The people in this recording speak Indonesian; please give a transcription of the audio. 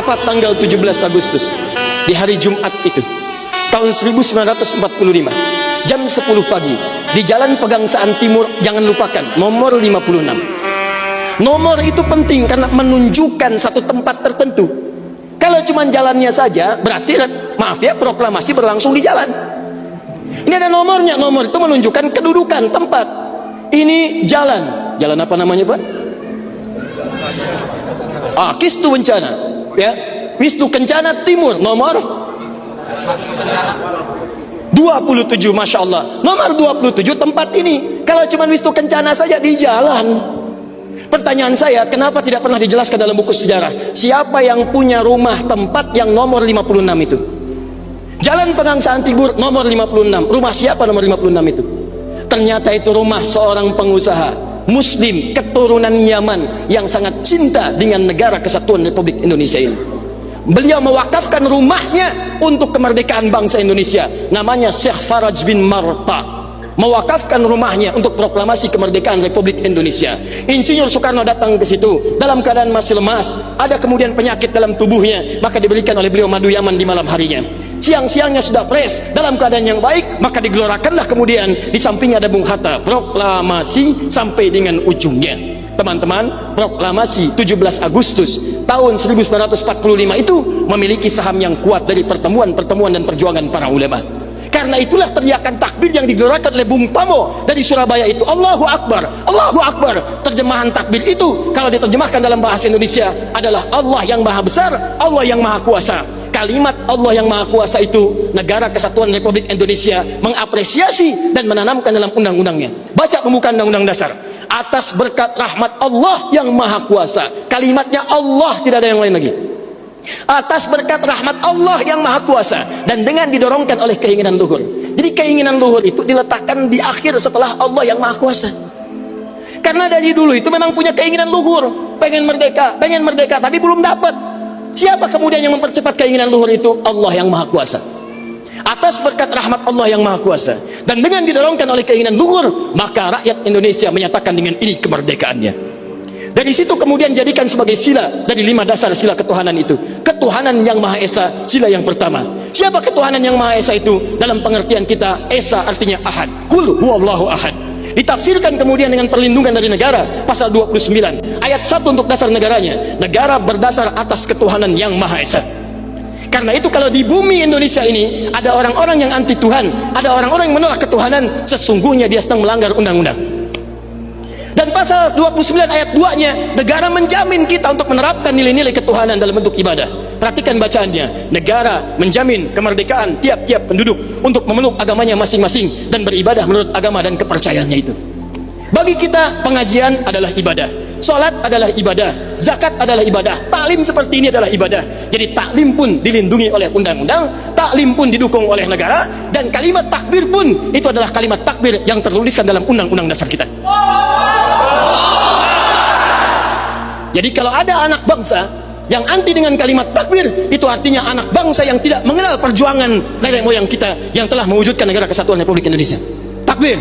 tepat tanggal 17 Agustus di hari Jumat itu tahun 1945 jam 10 pagi di Jalan Pegangsaan Timur. Jangan lupakan nomor 56. Nomor itu penting karena menunjukkan satu tempat tertentu. Kalau cuma jalannya saja berarti maaf ya, proklamasi berlangsung di jalan. Ini ada nomornya. Nomor itu menunjukkan kedudukan tempat. Ini jalan. Jalan apa namanya, Pak? Kistu Kencana, ya. Wisnu Kencana Timur, nomor 27, Masya Allah. Nomor 27 tempat ini. Kalau cuma Wisnu Kencana saja di jalan. Pertanyaan saya, kenapa tidak pernah dijelaskan dalam buku sejarah? Siapa yang punya rumah tempat yang nomor 56 itu? Jalan Pegangsaan Timur nomor 56. Rumah siapa nomor 56 itu? Ternyata itu rumah seorang pengusaha Muslim keturunan Yaman yang sangat cinta dengan negara kesatuan Republik Indonesia ini. Beliau mewakafkan rumahnya untuk kemerdekaan bangsa Indonesia. Namanya Syekh Faraj bin Marta. Mewakafkan rumahnya untuk proklamasi kemerdekaan Republik Indonesia. Insinyur Soekarno datang ke situ dalam keadaan masih lemas. Ada kemudian penyakit dalam tubuhnya, maka diberikan oleh beliau madu Yaman di malam harinya. Siang-siangnya sudah fresh, dalam keadaan yang baik, maka digelorakanlah kemudian di sampingnya ada Bung Hatta, proklamasi sampai dengan ujungnya. Teman-teman, proklamasi 17 Agustus tahun 1945 itu memiliki saham yang kuat dari pertemuan-pertemuan dan perjuangan para ulama. Karena itulah teriakan takbir yang digelorakan oleh Bung Tomo dari Surabaya itu, Allahu Akbar, Allahu Akbar. Terjemahan takbir itu kalau diterjemahkan dalam bahasa Indonesia adalah Allah yang maha besar, Allah yang maha kuasa. Kalimat Allah yang maha kuasa itu negara kesatuan Republik Indonesia mengapresiasi dan menanamkan dalam undang-undangnya. Baca pembukaan undang-undang dasar. Atas berkat rahmat Allah yang maha kuasa. Kalimatnya Allah, tidak ada yang lain lagi. Atas berkat rahmat Allah yang maha kuasa, dan dengan didorongkan oleh keinginan luhur. Jadi keinginan luhur itu diletakkan di akhir setelah Allah yang maha kuasa. Karena dari dulu itu memang punya keinginan luhur, pengen merdeka, tapi belum dapat. Siapa kemudian yang mempercepat keinginan luhur itu? Allah yang maha kuasa. Atas berkat rahmat Allah yang maha kuasa, dan dengan didorongkan oleh keinginan luhur, maka rakyat Indonesia menyatakan dengan ini kemerdekaannya. Dari situ kemudian jadikan sebagai sila dari 5 dasar sila ketuhanan itu. Ketuhanan yang Maha Esa, sila yang pertama. Siapa ketuhanan yang Maha Esa itu? Dalam pengertian kita, Esa artinya Ahad. Qul huwallahu ahad. Ditafsirkan kemudian dengan perlindungan dari negara, pasal 29 ayat 1 untuk dasar negaranya. Negara berdasar atas ketuhanan yang Maha Esa. Karena itu kalau di bumi Indonesia ini ada orang-orang yang anti Tuhan, ada orang-orang yang menolak ketuhanan, sesungguhnya dia sedang melanggar undang-undang. Dan pasal 29 ayat 2-nya, negara menjamin kita untuk menerapkan nilai-nilai ketuhanan dalam bentuk ibadah. Perhatikan bacaannya. Negara menjamin kemerdekaan tiap-tiap penduduk untuk memeluk agamanya masing-masing dan beribadah menurut agama dan kepercayaannya itu. Bagi kita, pengajian adalah ibadah, sholat adalah ibadah, zakat adalah ibadah, taklim seperti ini adalah ibadah. Jadi taklim pun dilindungi oleh undang-undang, taklim pun didukung oleh negara, dan kalimat takbir pun itu adalah kalimat takbir yang tertuliskan dalam undang-undang dasar kita. Jadi kalau ada anak bangsa yang anti dengan kalimat takbir, itu artinya anak bangsa yang tidak mengenal perjuangan nenek moyang kita yang telah mewujudkan negara kesatuan Republik Indonesia. Takbir.